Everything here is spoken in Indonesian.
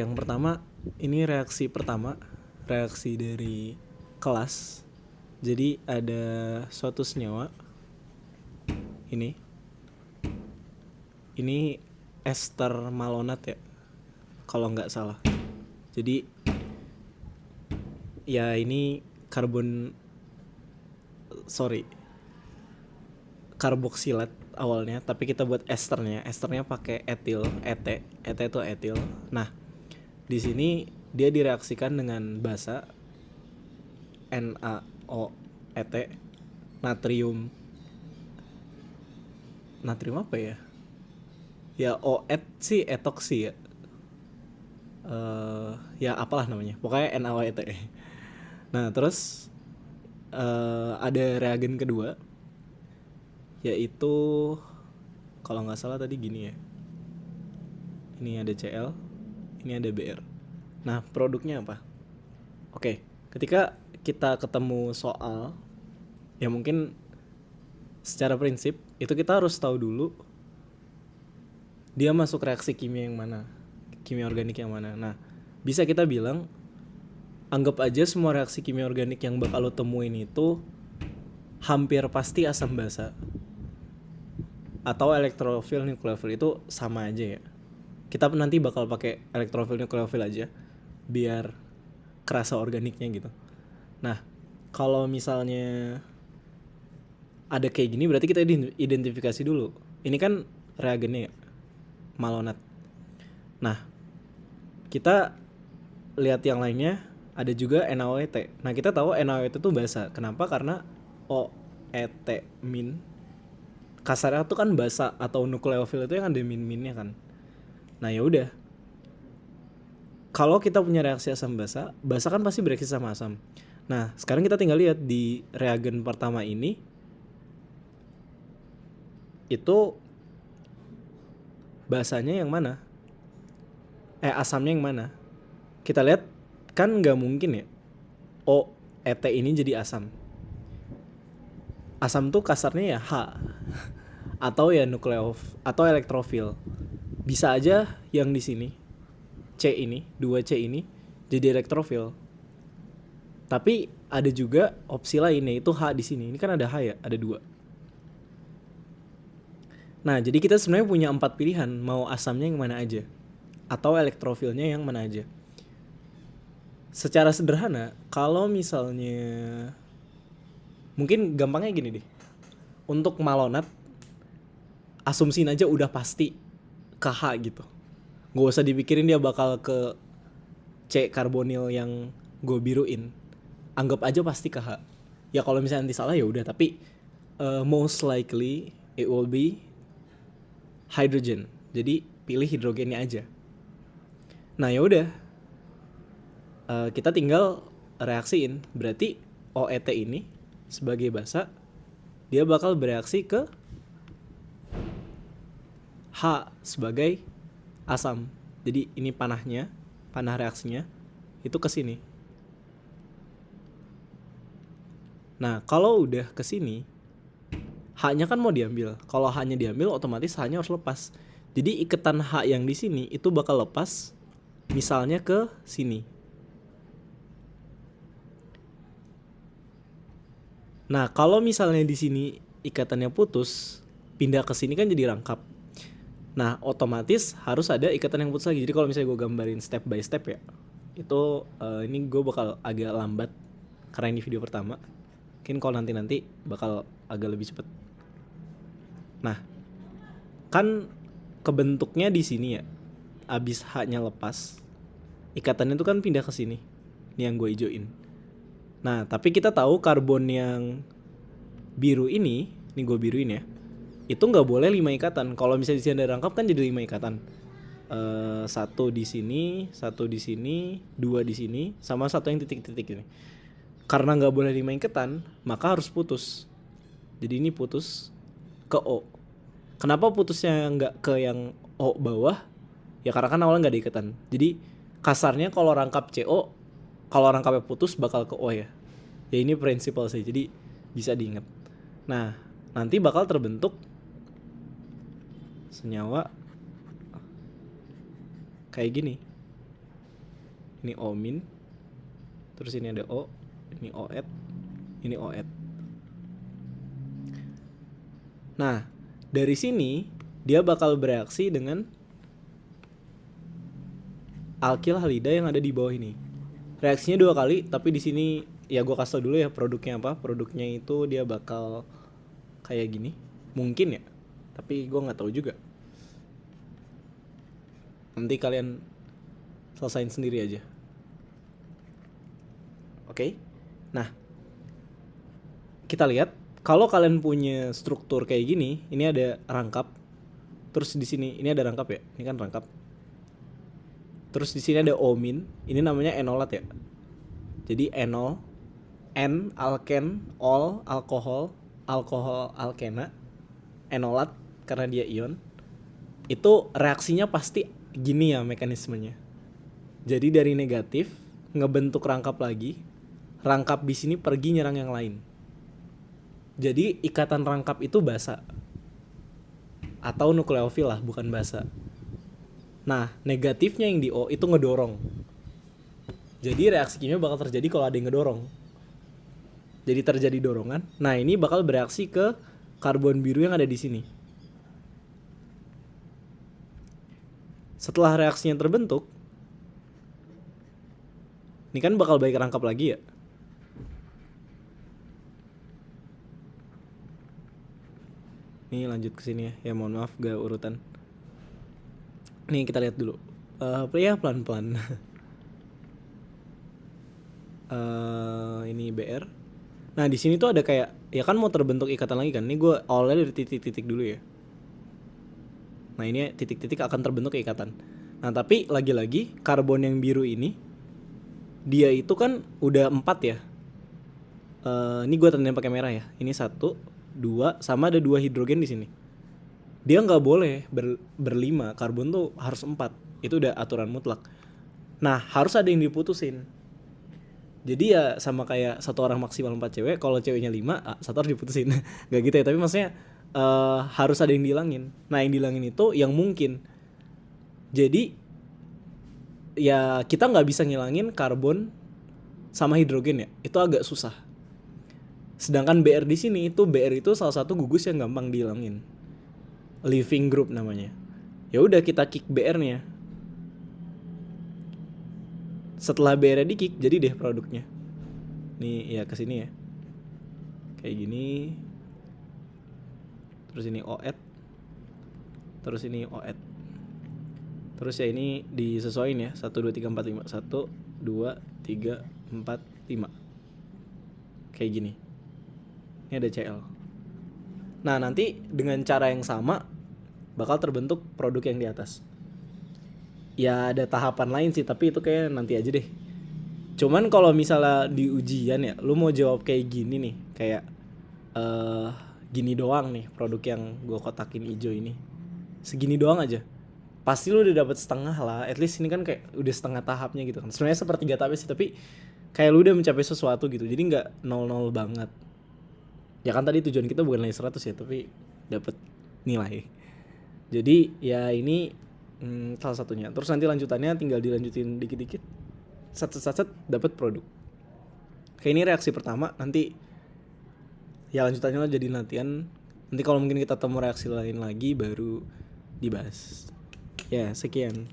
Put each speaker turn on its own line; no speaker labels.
Yang pertama, ini reaksi dari kelas. Jadi ada suatu senyawa ini. Ini ester malonat ya, kalau nggak salah. Jadi ya ini karboksilat awalnya, tapi kita buat esternya pakai etil, et itu etil. Nah, di sini dia direaksikan dengan basa NaOET, natrium apa ya? Ya OET sih etoksi ya. Ya apalah namanya. Pokoknya NaOET. Nah, terus ada reagen kedua, yaitu kalau nggak salah tadi gini ya. Ini ada Cl, ini ada Br. Nah, produknya apa? Oke, ketika kita ketemu soal, ya mungkin secara prinsip itu kita harus tahu dulu dia masuk reaksi kimia yang mana, kimia organik yang mana. Nah, bisa kita bilang anggap aja semua reaksi kimia organik yang bakal lo temuin itu hampir pasti asam basa atau elektrofil nukleofil, itu sama aja ya. Kita nanti bakal pakai elektrofil nukleofil aja biar kerasa organiknya gitu. Nah, kalau misalnya ada kayak gini berarti kita identifikasi dulu. Ini kan reagennya ya, malonat. Nah, kita lihat yang lainnya, ada juga NaOET. Nah, kita tahu NaOET itu basa. Kenapa? Karena OET min kasarnya tuh kan basa, atau nukleofil itu yang ada min-minnya kan. Nah, ya udah. Kalau kita punya reaksi asam basa, basa kan pasti bereaksi sama asam. Nah, sekarang kita tinggal lihat di reagen pertama ini itu basanya yang mana? Asamnya yang mana? Kita lihat kan nggak mungkin ya OET ini jadi asam. Asam tuh kasarnya ya H atau ya atau elektrofil. Bisa aja yang di sini C ini, 2C ini jadi elektrofil. Tapi ada juga opsi lain, yaitu H di sini. Ini kan ada H ya, ada 2. Nah, jadi kita sebenarnya punya 4 pilihan, mau asamnya yang mana aja atau elektrofilnya yang mana aja. Secara sederhana, kalau misalnya mungkin gampangnya gini deh. Untuk malonat, asumsiin aja udah pasti ke H gitu. Gak usah dipikirin dia bakal ke C karbonil yang gue biruin. Anggap aja pasti ke H. Ya kalau misalnya nanti salah ya udah, tapi most likely it will be hydrogen. Jadi pilih hidrogennya aja. Nah, ya udah. Kita tinggal reaksiin. Berarti OET ini sebagai basa dia bakal bereaksi ke H sebagai asam. Jadi ini panah reaksinya itu ke sini. Nah, kalau udah ke sini, H-nya kan mau diambil. Kalau H-nya diambil, otomatis H-nya harus lepas. Jadi iketan H yang di sini itu bakal lepas misalnya ke sini. Nah, kalau misalnya di sini ikatannya putus, pindah ke sini kan jadi rangkap. Nah, otomatis harus ada ikatan yang putus lagi. Jadi kalau misalnya gue gambarin step by step ya, itu ini gue bakal agak lambat karena ini video pertama. Mungkin kalau nanti bakal agak lebih cepet. Nah, kan kebentuknya di sini ya. Abis H-nya lepas, ikatannya itu kan pindah ke sini. Ini yang gue hijauin. Nah, tapi kita tahu karbon yang biru ini gue biruin ya, itu nggak boleh 5 ikatan. Kalau misalnya di sini ada rangkap kan jadi 5 ikatan. 1 di sini, 1 di sini, 2 di sini, sama 1 yang titik-titik ini. Karena nggak boleh 5 ikatan, maka harus putus. Jadi ini putus ke O. Kenapa putusnya nggak ke yang O bawah? Ya karena kan awalnya nggak ada ikatan. Jadi kasarnya kalau rangkap CO, kalau rangkapnya putus bakal ke O ya. Ya ini prinsipal sih, jadi bisa diingat. Nah, nanti bakal terbentuk senyawa kayak gini. ini O min, terus ini ada O, ini OET, ini OET. Nah, dari sini dia bakal bereaksi dengan alkil halida yang ada di bawah ini. Reaksinya 2 kali, tapi di sini ya gue kasih tau dulu ya produknya apa. Produknya itu dia bakal kayak gini, mungkin ya, tapi gue nggak tahu juga. Nanti kalian selesain sendiri aja. Oke. Nah, kita lihat kalau kalian punya struktur kayak gini, ini ada rangkap. Terus di sini ini ada rangkap ya. Ini kan rangkap. Terus di sini ada O min. Ini namanya enolat ya. Jadi enol, N alken, ol alkohol, alkohol alkena, enolat karena dia ion. Itu reaksinya pasti gini ya mekanismenya. Jadi dari negatif ngebentuk rangkap lagi. Rangkap di sini pergi nyerang yang lain. Jadi ikatan rangkap itu basa. Atau nukleofil lah, bukan basa. Nah, negatifnya yang di O itu ngedorong. Jadi reaksi kimia bakal terjadi kalau ada yang ngedorong. Jadi terjadi dorongan. Nah, ini bakal bereaksi ke karbon biru yang ada di sini. Setelah reaksinya terbentuk, ini kan bakal balik rangkap lagi ya. Nih lanjut ke sini ya. Ya mohon maaf gak urutan. Nih kita lihat dulu. Ya pelan-pelan. Ini BR. Nah di sini tuh ada kayak ya kan mau terbentuk ikatan lagi kan. Ini gue awalnya dari titik-titik dulu ya. Nah ini titik-titik akan terbentuk ikatan. Nah tapi lagi-lagi karbon yang biru ini dia itu kan udah 4 ya. Ini gue tandain pakai merah ya. Ini 1, 2 sama ada 2 hidrogen di sini. Dia nggak boleh berlima, karbon tuh harus 4. Itu udah aturan mutlak. Nah harus ada yang diputusin. Jadi ya sama kayak satu orang maksimal 4 cewek. Kalau ceweknya 5, satu harus diputusin. Gak gitu ya, tapi maksudnya harus ada yang dihilangin. Nah yang dihilangin itu yang mungkin. Jadi ya kita gak bisa ngilangin karbon sama hidrogen ya. Itu agak susah. Sedangkan BR di sini itu BR itu salah satu gugus yang gampang dihilangin. Leaving group namanya. Ya udah kita kick BR-nya. Setelah BR di kick jadi deh produknya. Nih ya ke sini ya. Kayak gini. Terus ini OET. Terus ini OET. Terus ya ini disesuaiin ya. 1 2 3 4 5. 1 2 3 4 5. Kayak gini. Ini ada Cl. Nah, nanti dengan cara yang sama bakal terbentuk produk yang di atas. Ya ada tahapan lain sih, tapi itu kayak nanti aja deh. Cuman kalau misalnya di ujian ya, lu mau jawab kayak gini nih, kayak gini doang nih produk yang gue kotakin hijau ini. Segini doang aja. Pasti lu udah dapet setengah lah. At least ini kan kayak udah setengah tahapnya gitu kan. Sebenarnya 1/3 tahap sih, tapi kayak lu udah mencapai sesuatu gitu. Jadi nggak 0-0 banget. Ya kan tadi tujuan kita bukan nilai 100 ya, tapi dapet nilai. Jadi ya ini salah satunya. Terus nanti lanjutannya tinggal dilanjutin dikit-dikit. Set dapat produk. Kayak ini reaksi pertama, nanti ya lanjutannya lah jadi latihan. Nanti kalau mungkin kita temu reaksi lain lagi baru dibahas. Ya, sekian.